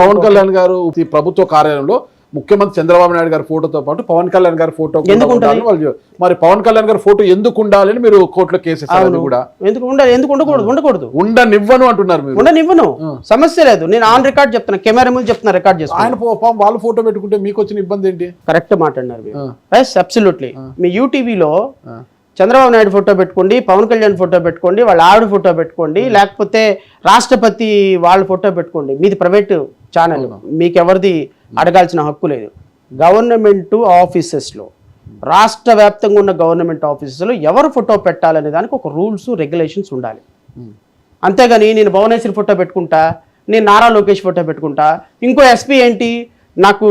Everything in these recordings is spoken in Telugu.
పవన్ కళ్యాణ్ గారు ఈ ప్రభుత్వ కార్యాలయంలో ముఖ్యమంత్రి చంద్రబాబు నాయుడు గారి ఫోటోతో పాటు పవన్ కళ్యాణ్ గారి ఫోటో మరి పవన్ కళ్యాణ్ గారి ఫోటో ఎందుకు ఉండాలని మీరు కోర్టులో కేసు కూడా ఎందుకు ఉండకూడదు ఉండనివ్వను అంటున్నారు మీరు. ఉండనివ్వను, సమస్య లేదు. నేను ఆన్ రికార్డ్ చెప్తున్నా, కెమెరా ముందు చెప్తున్నా, రికార్డ్ చేస్తాను. ఆయన వాళ్ళు ఫోటో పెట్టుకుంటే మీకు వచ్చిన ఇబ్బంది ఏంటి? కరెక్ట్ మాట్లాడినారు. అబ్సల్యూట్లీ. మీ యూటీవీలో చంద్రబాబు నాయుడు ఫోటో పెట్టుకోండి, పవన్ కళ్యాణ్ ఫోటో పెట్టుకోండి, వాళ్ళ ఆవిడ ఫోటో పెట్టుకోండి, లేకపోతే రాష్ట్రపతి వాళ్ళ ఫోటో పెట్టుకోండి. మీది ప్రైవేట్ ఛానల్, మీకు ఎవరిది అడగాల్సిన హక్కు లేదు. గవర్నమెంట్ ఆఫీసెస్లో, రాష్ట్ర వ్యాప్తంగా ఉన్న గవర్నమెంట్ ఆఫీసెస్లో ఎవరు ఫోటో పెట్టాలనే దానికి ఒక రూల్స్ రెగ్యులేషన్స్ ఉండాలి. అంతేగాని నేను భువనేశ్వరి ఫోటో పెట్టుకుంటా, నేను నారా లోకేష్ ఫోటో పెట్టుకుంటా, ఇంకో ఎస్పీ ఏంటి నాకు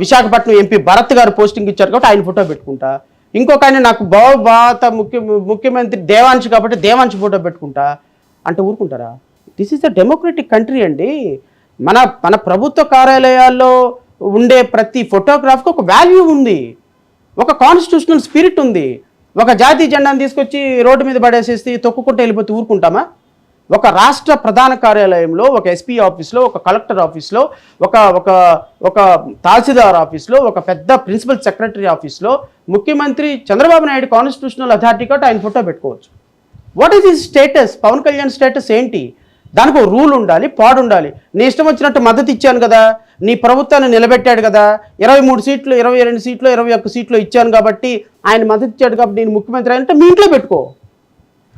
విశాఖపట్నం ఎంపీ భరత్ గారు పోస్టింగ్ ఇచ్చారు కాబట్టి ఆయన ఫోటో పెట్టుకుంటా, ఇంకొక ఆయన నాకు భారత ముఖ్యమంత్రి దేవాంశ్ కాబట్టి దేవాంశ్ ఫోటో పెట్టుకుంటా అంటే ఊరుకుంటారా? This is a democratic country అండి. మన ప్రభుత్వ కార్యాలయాల్లో ఉండే ప్రతి ఫోటోగ్రాఫ్కి ఒక వాల్యూ ఉంది, ఒక కాన్స్టిట్యూషనల్ స్పిరిట్ ఉంది. ఒక జాతీయ జెండాను తీసుకొచ్చి రోడ్డు మీద పడేసేసి తొక్కుకుంటూ వెళ్ళిపోతే ఊరుకుంటామా? ఒక రాష్ట్ర ప్రధాన కార్యాలయంలో, ఒక ఎస్పీ ఆఫీస్లో, ఒక కలెక్టర్ ఆఫీస్లో, ఒక ఒక ఒక తహసీల్దార్ ఆఫీస్లో, ఒక పెద్ద ప్రిన్సిపల్ సెక్రటరీ ఆఫీస్లో ముఖ్యమంత్రి చంద్రబాబు నాయుడు కాన్స్టిట్యూషనల్ అథారిటీ కాబట్టి ఆయన ఫోటో పెట్టుకోవచ్చు. What is his status? Pawan Kalyan status ఏంటి? దానికి ఒక రూల్ ఉండాలి, పాడు ఉండాలి. నీ ఇష్టం వచ్చినట్టు మద్దతు ఇచ్చాను కదా, నీ ప్రభుత్వాన్ని నిలబెట్టాడు కదా, 23 సీట్లు 22 సీట్లు 21 సీట్లు ఇచ్చాను కాబట్టి ఆయన మద్దతు ఇచ్చాడు కాబట్టి నేను ముఖ్యమంత్రి అంటే మీ ఇంట్లో పెట్టుకో.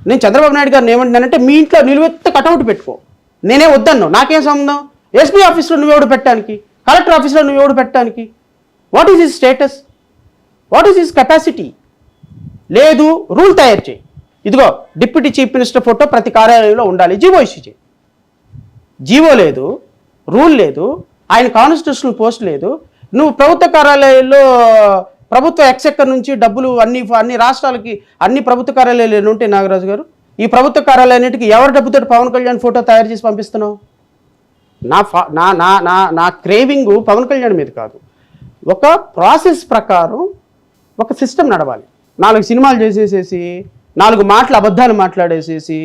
నేను చంద్రబాబు నాయుడు గారిని ఏమంటున్నానంటే మీ ఇంట్లో నిలువెత్త కటౌట్ పెట్టుకో. నేనే వద్దన్ను, నాకేం సంబంధం? ఎస్పీ ఆఫీస్లో నువ్వెవడు పెట్టడానికి, కలెక్టర్ ఆఫీస్లో నువ్వెవడు పెట్టడానికి? What is his status? What is his capacity? లేదు, రూల్ తయారు చేయి. ఇదిగో డిప్యూటీ చీఫ్ మినిస్టర్ ఫోటో ప్రతి కార్యాలయంలో ఉండాలి, జీవో ఇష్యూ చేయి. జీవో లేదు, రూల్ లేదు, ఆయన కాన్స్టిట్యూషనల్ పోస్ట్ లేదు. నువ్వు ప్రభుత్వ కార్యాలయాల్లో ప్రభుత్వ ఎక్సెక్కర్ నుంచి డబ్బులు అన్ని రాష్ట్రాలకి అన్ని ప్రభుత్వ కార్యాలయాలు ఉంటాయి నాగరాజు గారు. ఈ ప్రభుత్వ కార్యాలయాన్నిటికి ఎవరి డబ్బుతో పవన్ కళ్యాణ్ ఫోటో తయారు చేసి పంపిస్తున్నావు? నా క్రేవింగ్ పవన్ కళ్యాణ్ మీద కాదు, ఒక ప్రాసెస్ ప్రకారం ఒక సిస్టమ్ నడవాలి. 4 సినిమాలు చేసేసేసి 4 మాటలు అబద్ధాలు మాట్లాడేసేసి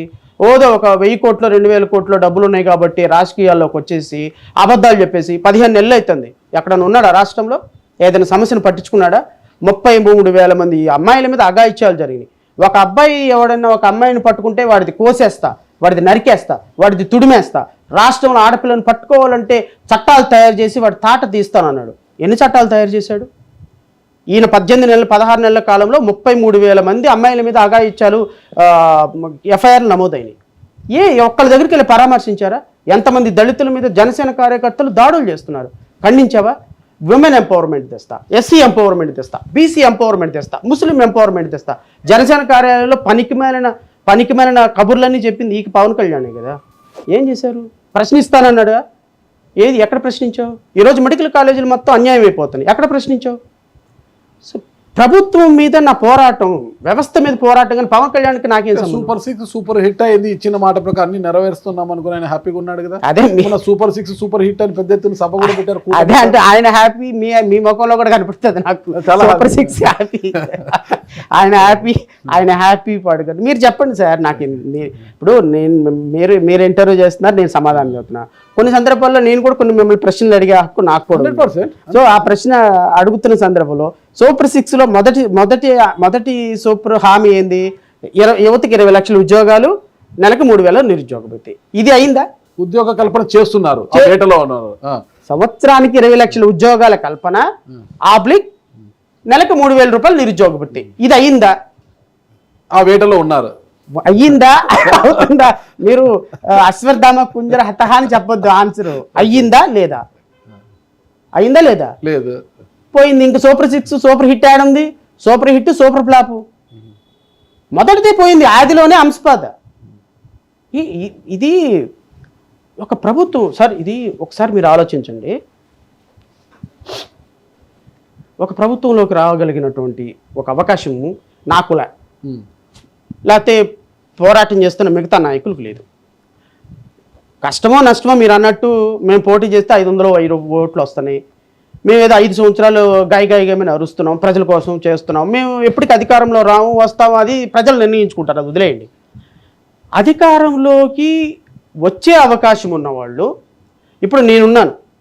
ఓదో ఒక 1000 కోట్లు 2000 కోట్లు డబ్బులు ఉన్నాయి కాబట్టి రాజకీయాల్లోకి వచ్చేసి అబద్ధాలు చెప్పేసి 15 నెలలు అవుతుంది. ఎక్కడన్నా ఉన్నాడా రాష్ట్రంలో? ఏదైనా సమస్యను పట్టించుకున్నాడా? 33,000 మంది అమ్మాయిల మీద అఘాయిత్యాలు జరిగినాయి. ఒక అబ్బాయి ఎవడన్నా ఒక అమ్మాయిని పట్టుకుంటే వాడిది కోసేస్తా, వాడిది నరికేస్తా, వాడిది తుడిమేస్తా. రాష్ట్రంలో ఆడపిల్లను పట్టుకోవాలంటే చట్టాలు తయారు చేసి వాడి తాట తీస్తానన్నాడు. ఎన్ని చట్టాలు తయారు చేశాడు ఈయన? 18 నెలలు 16 నెలల కాలంలో 33,000 మంది అమ్మాయిల మీద అఘాయిత్యాలు ఎఫ్ఐఆర్లు నమోదైనాయి. ఒక్కళ్ళ దగ్గరికి వెళ్ళి పరామర్శించారా? ఎంతమంది దళితుల మీద జనసేన కార్యకర్తలు దాడులు చేస్తున్నారు, ఖండించావా? విమెన్ ఎంపవర్మెంట్ తెస్తా, ఎస్సీ ఎంపవర్మెంట్ తెస్తా, బీసీ ఎంపవర్మెంట్ తెస్తా, ముస్లిం ఎంపవర్మెంట్ తెస్తా. జనసేన కార్యాలయంలో పనికిమాలిన కబుర్లన్నీ చెప్పింది ఈ పవన్ కళ్యాణే కదా. ఏం చేశారు? ప్రశ్నిస్తానన్నాడు. ఏది? ఎక్కడ ప్రశ్నించావు? ఈరోజు మెడికల్ కాలేజీలు మొత్తం అన్యాయం అయిపోతున్నాయి, ఎక్కడ ప్రశ్నించావు? సో ప్రభుత్వం మీద నా పోరాటం, వ్యవస్థ మీద పోరాటం. కానీ పవన్ కళ్యాణ్కి నాకేం? సూపర్ 6 సూపర్ హిట్ అయింది, ఇచ్చిన మాట ప్రకారం అన్ని నెరవేరుస్తున్నాం అనుకుని ఆయన హ్యాపీగా ఉన్నాడు కదా. అదే సూపర్ 6 సూపర్ హిట్ అని పెద్ద ఎత్తున సభ కూడా పెట్టారు. అదే అంటే ఆయన హ్యాపీ, మీ ముఖంలో కూడా కనిపిస్తుంది నాకు. సూపర్ 6 హ్యాపీ, ఆయన హ్యాపీ పాడు కదా. మీరు చెప్పండి సార్ నాకు. ఇప్పుడు మీరు ఇంటర్వ్యూ చేస్తున్నారు, నేను సమాధానం చెప్తున్నా. కొన్ని సందర్భాల్లో నేను కూడా కొన్ని మిమ్మల్ని ప్రశ్నలు అడిగే హక్కు నాకు కూడా. 100%. సో ఆ ప్రశ్న అడుగుతున్న సందర్భంలో సూపర్ 6లో మొదటి సూపర్ హామీ ఏంది? యువతకి 20 లక్షల ఉద్యోగాలు, నెలకు 3,000 నిరుద్యోగ భృతి. ఇది అయిందా? ఉద్యోగ కల్పన చేస్తున్నారు, సంవత్సరానికి 20 లక్షల ఉద్యోగాల కల్పన ఆబ్లిక్ నెలకు 3,000 రూపాయలు నిరుద్యోగ భృతి. ఇది అయిందా? ఆ వేటలో ఉన్నారు. అయ్యిందా? అవుతుందా? మీరు అశ్వత్థామ కుంజర హతహ అని చెప్పొద్దు. ఆన్సర్ అయ్యిందా లేదా? అయిందా లేదా? లేదు, పోయింది. ఇంక సూపర్ 6 సూపర్ హిట్ ఆడుంది. సూపర్ హిట్ సూపర్ ఫ్లాప్ మొదటిదే పోయింది, ఆదిలోనే అంశపాద. ఇది ఒక ప్రభుత్వం సార్. ఇది ఒకసారి మీరు ఆలోచించండి. ఒక ప్రభుత్వంలోకి రాగలిగినటువంటి ఒక అవకాశము నాకు లేకపోతే పోరాటం చేస్తున్న మిగతా నాయకులకు లేదు. కష్టమో నష్టమో మీరు అన్నట్టు మేము పోటీ చేస్తే 500 ఓట్లు వస్తున్నాయి. మేము ఏదో 5 సంవత్సరాలు గాయగాయమని అరుస్తున్నాం, ప్రజల కోసం చేస్తున్నాం. మేము ఎప్పటికీ అధికారంలో రాము, వస్తాము, అది ప్రజలు నిర్ణయించుకుంటారు, అది వదిలేయండి. అధికారంలోకి వచ్చే అవకాశం ఉన్నవాళ్ళు ఇప్పుడు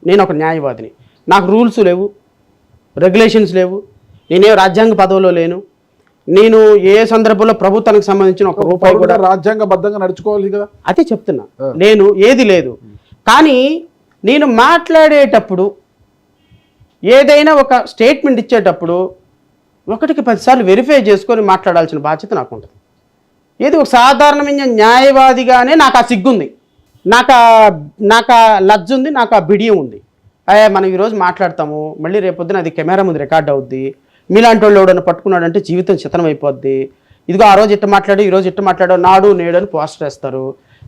నేను ఒక న్యాయవాదిని, నాకు రూల్స్ లేవు, రెగ్యులేషన్స్ లేవు, నేనే రాజ్యాంగ పదవిలో లేను, నేను ఏ సందర్భంలో ప్రభుత్వానికి సంబంధించిన ఒక రూపాయి కూడా రాజ్యాంగబద్ధంగా నడుచుకోవాలి కదా. అదే చెప్తున్నా, నేను ఏది లేదు. కానీ నేను మాట్లాడేటప్పుడు ఏదైనా ఒక స్టేట్మెంట్ ఇచ్చేటప్పుడు 1కి 10 సార్లు వెరిఫై చేసుకొని మాట్లాడాల్సిన బాధ్యత నాకు ఉంటుంది. ఏది ఒక సాధారణమైన న్యాయవాదిగానే నాకు ఆ సిగ్గుంది, నాకు ఆ లజ్జ ఉంది, నాకు ఆ బిడియం ఉంది. మనం ఈరోజు మాట్లాడతాము, మళ్ళీ రేపొద్దున అది కెమెరా ముందు రికార్డ్ అవుద్ది, మీలాంటి వాళ్ళు ఎవడన్నా పట్టుకున్నాడంటే జీవితం చితనం అయిపోద్ది. ఇదిగో ఆ రోజు ఇట్ట మాట్లాడు, ఈరోజు ఇట్ట మాట్లాడు, నాడు నేడు అని పోస్టర్ వేస్తారు.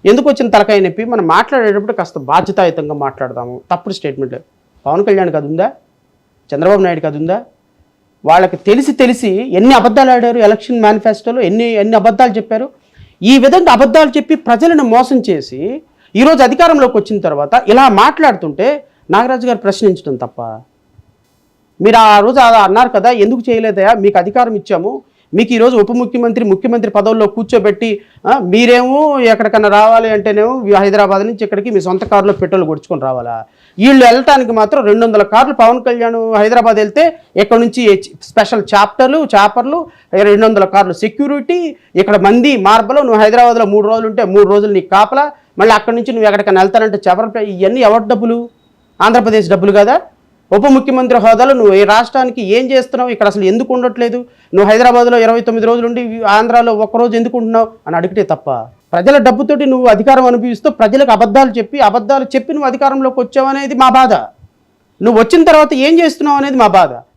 ఎందుకు వచ్చిన తలకాయ నొప్పి? మనం మాట్లాడేటప్పుడు కాస్త బాధ్యతాయుతంగా మాట్లాడదాము. తప్పుడు స్టేట్మెంట్ పవన్ కళ్యాణ్కి అది ఉందా? చంద్రబాబు నాయుడుకి అది ఉందా? వాళ్ళకి తెలిసి ఎన్ని అబద్ధాలు ఆడారు ఎలక్షన్ మేనిఫెస్టోలో, ఎన్ని అబద్ధాలు చెప్పారు. ఈ విధంగా అబద్ధాలు చెప్పి ప్రజలను మోసం చేసి ఈరోజు అధికారంలోకి వచ్చిన తర్వాత ఇలా మాట్లాడుతుంటే నాగరాజు గారు ప్రశ్నించడం తప్ప? మీరు ఆ రోజు అన్నారు కదా, ఎందుకు చేయలేదయా, మీకు అధికారం ఇచ్చాము, మీకు ఈరోజు ఉప ముఖ్యమంత్రి పదవుల్లో కూర్చోబెట్టి మీరేమో ఎక్కడికన్నా రావాలి అంటేనేమో హైదరాబాద్ నుంచి ఇక్కడికి మీ సొంత కారులో పెట్రోల్ కొడుచుకొని రావాలా? వీళ్ళు వెళ్ళటానికి మాత్రం 200 కార్లు పవన్ కళ్యాణ్ హైదరాబాద్ వెళ్తే ఇక్కడ నుంచి స్పెషల్ చాపర్లు 200 కార్లు సెక్యూరిటీ, ఇక్కడ మంది మార్బలు, నువ్వు హైదరాబాద్లో 3 రోజులు ఉంటే 3 రోజులు నీకు కాపలా, మళ్ళీ అక్కడి నుంచి నువ్వు ఎక్కడికైనా వెళ్తానంటే చెప్పరు. ఇవన్నీ ఎవరి డబ్బులు? ఆంధ్రప్రదేశ్ డబ్బులు కదా. ఉప ముఖ్యమంత్రి హోదాలో నువ్వు ఈ రాష్ట్రానికి ఏం చేస్తున్నావు, ఇక్కడ అసలు ఎందుకు ఉండట్లేదు, నువ్వు హైదరాబాద్లో 29 రోజులు ఉండి ఆంధ్రాలో 1 రోజు ఎందుకు ఉంటున్నావు అని అడిగితే తప్ప? ప్రజల డబ్బుతోటి నువ్వు అధికారం అనుభవిస్తూ ప్రజలకు అబద్ధాలు చెప్పి నువ్వు అధికారంలోకి వచ్చావు అనేది మా బాధ. నువ్వు వచ్చిన తర్వాత ఏం చేస్తున్నావు అనేది మా బాధ.